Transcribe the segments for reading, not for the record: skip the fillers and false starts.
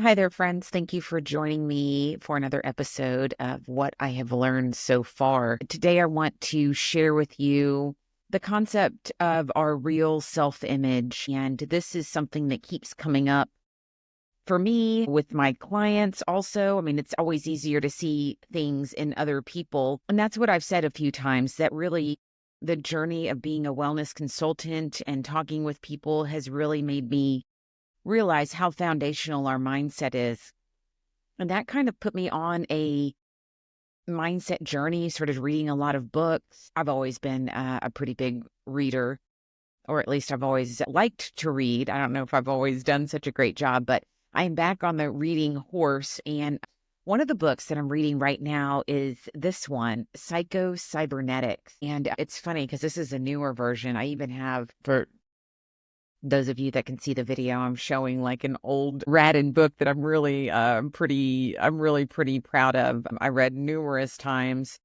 Hi there, friends. Thank you for joining me for another episode of what I have learned so far. Today, I want to share with you the concept of our real self image. And this is something that keeps coming up for me with my clients also. I mean, it's always easier to see things in other people. And that's what I've said a few times, that really the journey of being a wellness consultant and talking with people has really made me realize how foundational our mindset is. And that kind of put me on a mindset journey, started reading a lot of books. I've always been a pretty big reader, or at least I've always liked to read. I don't know if I've always done such a great job, but I'm back on the reading horse. And one of the books that I'm reading right now is this one, Pscho Cybernetics. And it's funny because this is a newer version. I even have, for those of you that can see the video, I'm showing like an old ratted book that I'm really pretty proud of. I read numerous times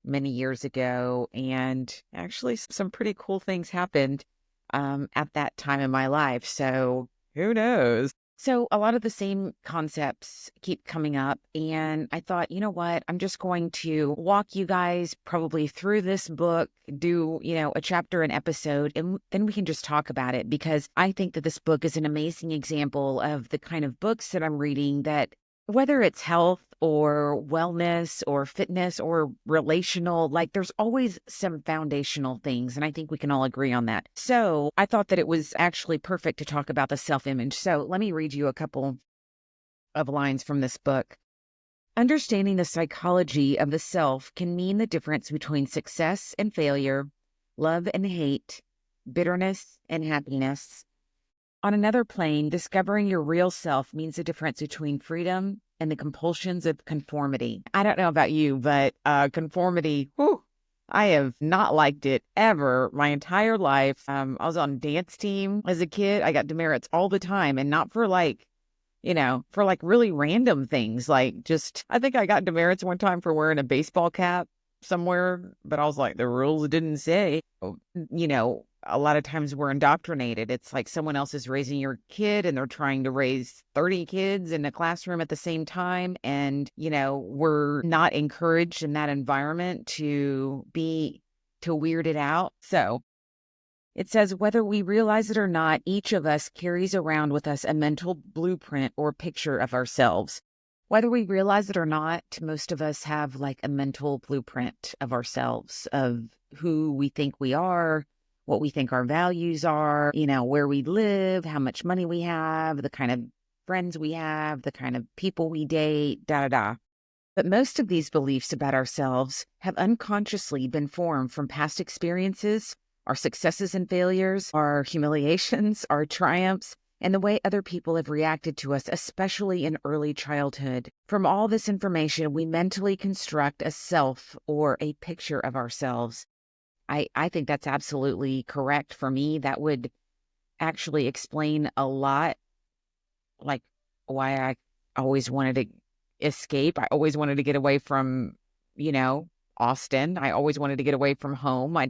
many years ago, and actually some pretty cool things happened at that time in my life. So who knows? So a lot of the same concepts keep coming up, and I thought, you know what? I'm just going to walk you guys probably through this book, do, a chapter an episode, and then we can just talk about it, because I think that this book is an amazing example of the kind of books that I'm reading that, whether it's health or wellness or fitness or relational, like there's always some foundational things. And I think we can all agree on that. So I thought that it was actually perfect to talk about the self-image. So let me read you a couple of lines from this book. Understanding the psychology of the self can mean the difference between success and failure, love and hate, bitterness and happiness. On another plane, discovering your real self means the difference between freedom and the compulsions of conformity. I don't know about you, but conformity, I have not liked it ever my entire life. I was on dance team as a kid. I got demerits all the time, and not for for like really random things. Like just, I think I got demerits one time for wearing a baseball cap somewhere, but I was like, the rules didn't say. A lot of times we're indoctrinated. It's like someone else is raising your kid and they're trying to raise 30 kids in a classroom at the same time. And, we're not encouraged in that environment to weird it out. So it says, whether we realize it or not, each of us carries around with us a mental blueprint or picture of ourselves. Whether we realize it or not, most of us have like a mental blueprint of ourselves, of who we think we are, what we think our values are, where we live, how much money we have, the kind of friends we have, the kind of people we date, da da da. But most of these beliefs about ourselves have unconsciously been formed from past experiences, our successes and failures, our humiliations, our triumphs, and the way other people have reacted to us, especially in early childhood. From all this information, we mentally construct a self or a picture of ourselves. I think that's absolutely correct. For me, that would actually explain a lot, like why I always wanted to escape. I always wanted to get away from, Austin. I always wanted to get away from home. I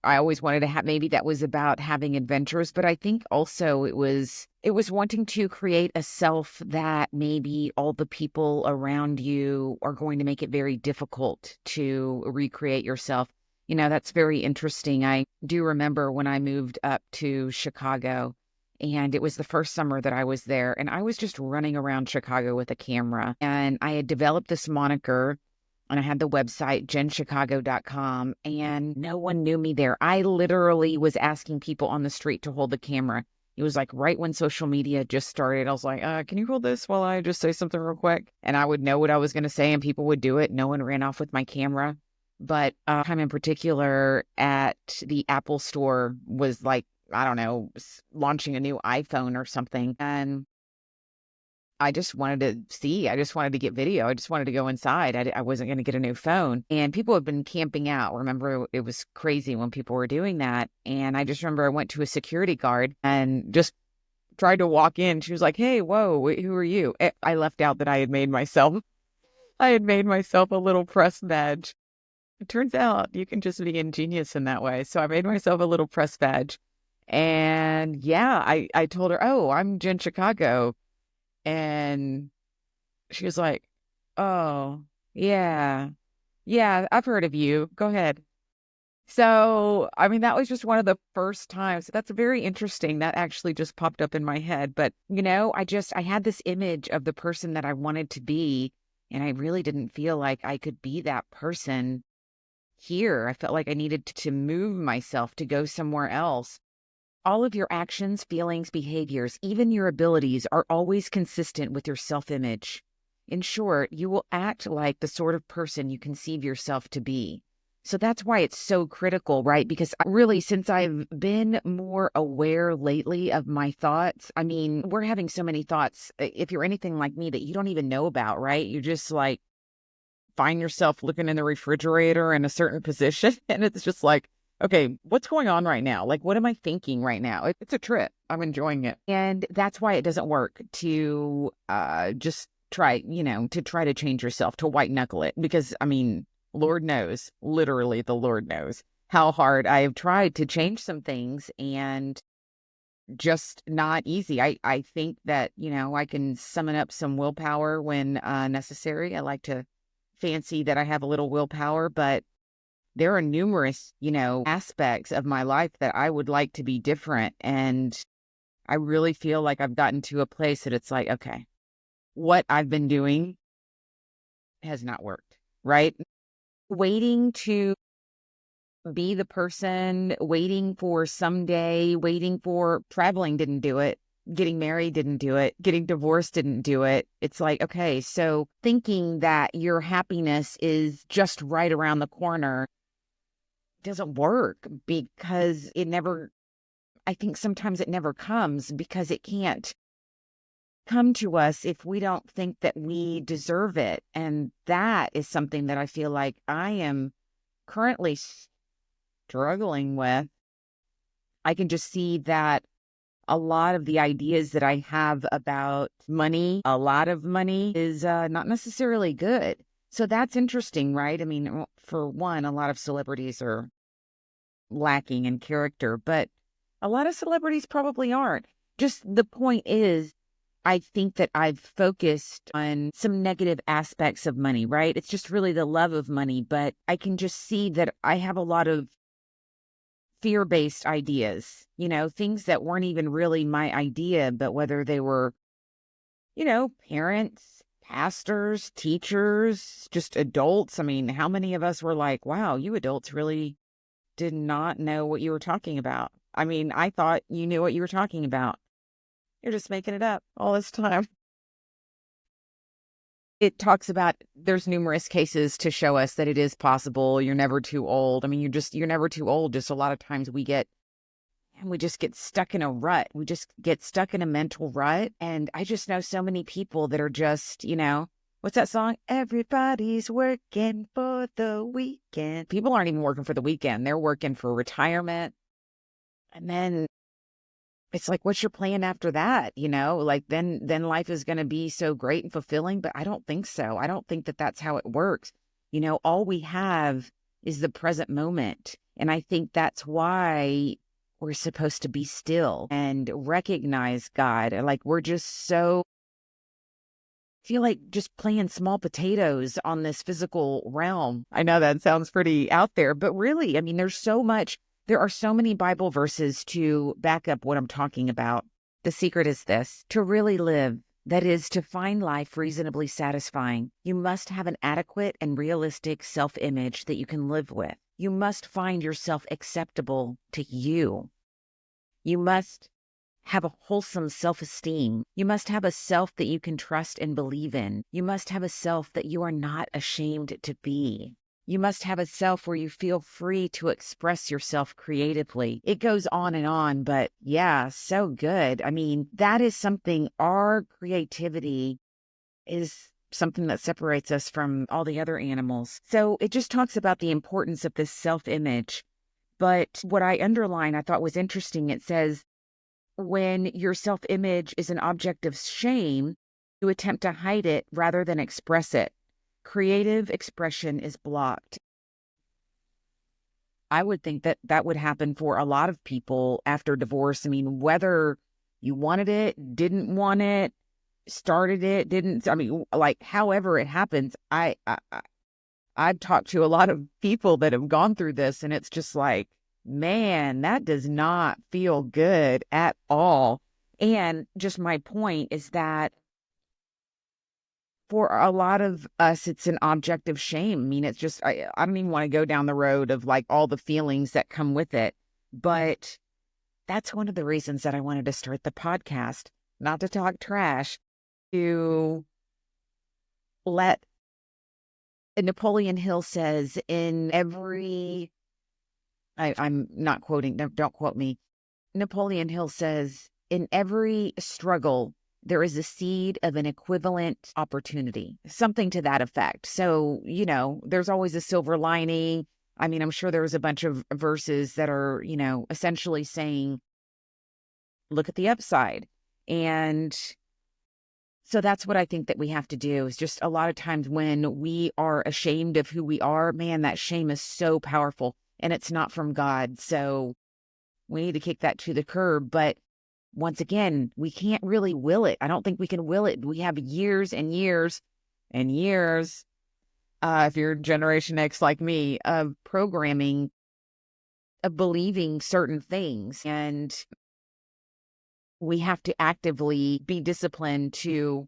always wanted to have, maybe that was about having adventures, but I think also it was wanting to create a self that maybe all the people around you are going to make it very difficult to recreate yourself. That's very interesting. I do remember when I moved up to Chicago, and it was the first summer that I was there, and I was just running around Chicago with a camera, and I had developed this moniker. And I had the website, jenchicago.com, and no one knew me there. I literally was asking people on the street to hold the camera. It was like right when social media just started. I was like, can you hold this while I just say something real quick? And I would know what I was going to say and people would do it. No one ran off with my camera. But time in particular at the Apple store was like, I don't know, launching a new iPhone or something. And I just wanted to see. I just wanted to get video. I just wanted to go inside. I wasn't going to get a new phone. And people have been camping out. Remember, it was crazy when people were doing that. And I just remember I went to a security guard and just tried to walk in. She was like, hey, whoa, who are you? I left out that I had made myself a little press badge. It turns out you can just be ingenious in that way. So I made myself a little press badge. And yeah, I told her, oh, I'm Jen Chicago. And she was like, oh, yeah, yeah, I've heard of you. Go ahead. So, I mean, that was just one of the first times. That's very interesting. That actually just popped up in my head. But, I had this image of the person that I wanted to be, and I really didn't feel like I could be that person here. I felt like I needed to move myself to go somewhere else. All of your actions, feelings, behaviors, even your abilities are always consistent with your self-image. In short, you will act like the sort of person you conceive yourself to be. So that's why it's so critical, right? Because really, since I've been more aware lately of my thoughts, I mean, we're having so many thoughts, if you're anything like me, that you don't even know about, right? You just like find yourself looking in the refrigerator in a certain position. And it's just like, okay, what's going on right now? Like, what am I thinking right now? It's a trip. I'm enjoying it. And that's why it doesn't work to just try, to try to change yourself, to white knuckle it. Because, I mean, Lord knows, literally the Lord knows how hard I have tried to change some things and just not easy. I think that, I can summon up some willpower when necessary. I like to fancy that I have a little willpower, but there are numerous, aspects of my life that I would like to be different. And I really feel like I've gotten to a place that it's like, okay, what I've been doing has not worked, right? Waiting to be the person, waiting for someday, waiting for traveling didn't do it. Getting married didn't do it. Getting divorced didn't do it. It's like, okay, so thinking that your happiness is just right around the corner doesn't work because I think sometimes it never comes because it can't come to us if we don't think that we deserve it. And that is something that I feel like I am currently struggling with. I can just see that a lot of the ideas that I have about money, a lot of money is not necessarily good. So that's interesting, right? I mean, for one, a lot of celebrities are lacking in character, but a lot of celebrities probably aren't. Just the point is, I think that I've focused on some negative aspects of money, right? It's just really the love of money, but I can just see that I have a lot of fear-based ideas, things that weren't even really my idea, but whether they were, parents, pastors, teachers, just adults. I mean, how many of us were like, wow, you adults really did not know what you were talking about. I mean, I thought you knew what you were talking about. You're just making it up all this time. It talks about there's numerous cases to show us that it is possible. You're never too old. I mean, you're never too old. Just a lot of times we just get stuck in a rut. We just get stuck in a mental rut. And I just know so many people that are just, what's that song? Everybody's working for the weekend. People aren't even working for the weekend. They're working for retirement. And then it's like, what's your plan after that? Like then life is going to be so great and fulfilling, but I don't think so. I don't think that that's how it works. All we have is the present moment. And I think that's why we're supposed to be still and recognize God. Like we're just so feel like just playing small potatoes on this physical realm. I know that sounds pretty out there, but really, I mean, there are so many Bible verses to back up what I'm talking about. The secret is this: to really live, that is, to find life reasonably satisfying, you must have an adequate and realistic self-image that you can live with. You must find yourself acceptable to you. You must have a wholesome self-esteem. You must have a self that you can trust and believe in. You must have a self that you are not ashamed to be. You must have a self where you feel free to express yourself creatively. It goes on, but yeah, so good. I mean, that is something, our creativity is something that separates us from all the other animals. So it just talks about the importance of this self-image. But what I underline, I thought was interesting. It says, when your self-image is an object of shame, you attempt to hide it rather than express it. Creative expression is blocked. I would think that that would happen for a lot of people after divorce. I mean, whether you wanted it, didn't want it, started it, didn't, I mean, like, however it happens, I've talked to a lot of people that have gone through this, and it's just like, man, that does not feel good at all. And just my point is that for a lot of us, it's an object of shame. I mean, it's just, I don't even want to go down the road of like all the feelings that come with it. But that's one of the reasons that I wanted to start the podcast, not to talk trash, to let Napoleon Hill says in every, I'm not quoting, don't quote me. Napoleon Hill says, in every struggle, there is a seed of an equivalent opportunity, something to that effect. So, there's always a silver lining. I mean, I'm sure there's a bunch of verses that are, essentially saying, look at the upside. And so that's what I think that we have to do, is just a lot of times when we are ashamed of who we are, man, that shame is so powerful, and it's not from God. So we need to kick that to the curb. But once again, we can't really will it. I don't think we can will it. We have years and years and years, if you're Generation X like me, of programming, of believing certain things. And we have to actively be disciplined to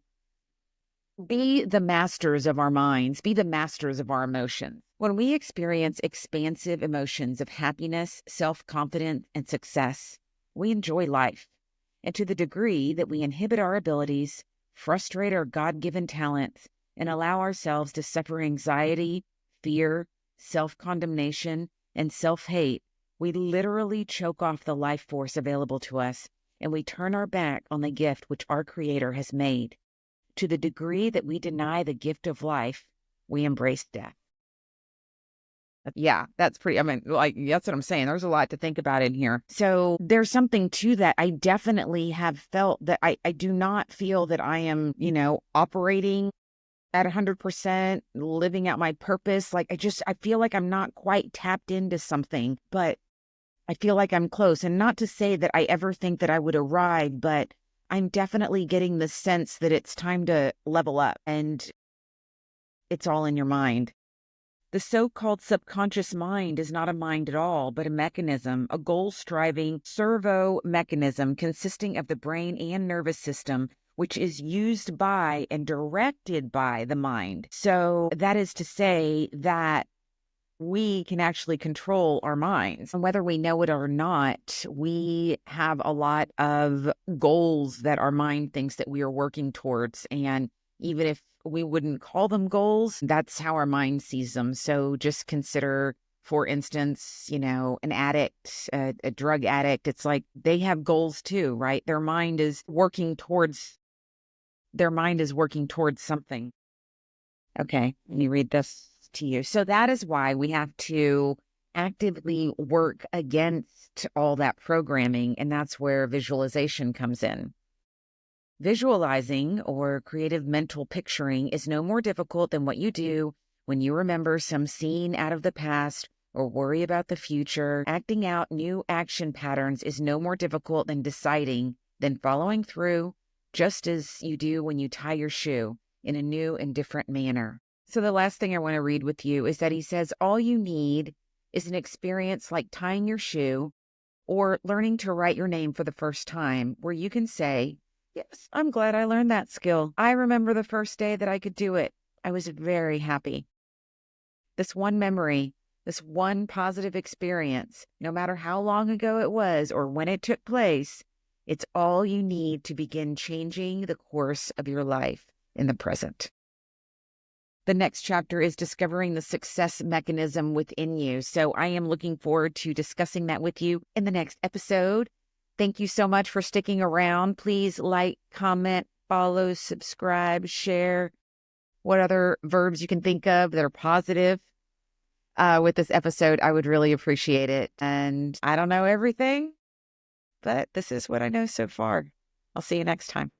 be the masters of our minds, be the masters of our emotions. When we experience expansive emotions of happiness, self-confidence, and success, we enjoy life. And to the degree that we inhibit our abilities, frustrate our God-given talents, and allow ourselves to suffer anxiety, fear, self-condemnation, and self-hate, we literally choke off the life force available to us, and we turn our back on the gift which our Creator has made. To the degree that we deny the gift of life, we embrace death. Yeah, that's pretty, I mean, like, that's what I'm saying. There's a lot to think about in here. So there's something to that. I definitely have felt that I do not feel that I am, operating at 100%, living out my purpose. Like, I feel like I'm not quite tapped into something, but I feel like I'm close. And not to say that I ever think that I would arrive, but I'm definitely getting the sense that it's time to level up, and it's all in your mind. The so-called subconscious mind is not a mind at all, but a mechanism, a goal-striving servo mechanism consisting of the brain and nervous system, which is used by and directed by the mind. So that is to say that we can actually control our minds. And whether we know it or not, we have a lot of goals that our mind thinks that we are working towards. And even if we wouldn't call them goals, that's how our mind sees them. So just consider, for instance, an addict, a drug addict. It's like they have goals too, right? Their mind is working towards something. Okay, let me read this to you. So that is why we have to actively work against all that programming, and that's where visualization comes in. Visualizing, or creative mental picturing, is no more difficult than what you do when you remember some scene out of the past or worry about the future. Acting out new action patterns is no more difficult than following through, just as you do when you tie your shoe, in a new and different manner. So the last thing I want to read with you is that he says, all you need is an experience like tying your shoe or learning to write your name for the first time, where you can say, yes, I'm glad I learned that skill. I remember the first day that I could do it. I was very happy. This one memory, this one positive experience, no matter how long ago it was or when it took place, it's all you need to begin changing the course of your life in the present. The next chapter is discovering the success mechanism within you. So I am looking forward to discussing that with you in the next episode. Thank you so much for sticking around. Please like, comment, follow, subscribe, share. What other verbs you can think of that are positive with this episode? I would really appreciate it. And I don't know everything, but this is what I know so far. I'll see you next time.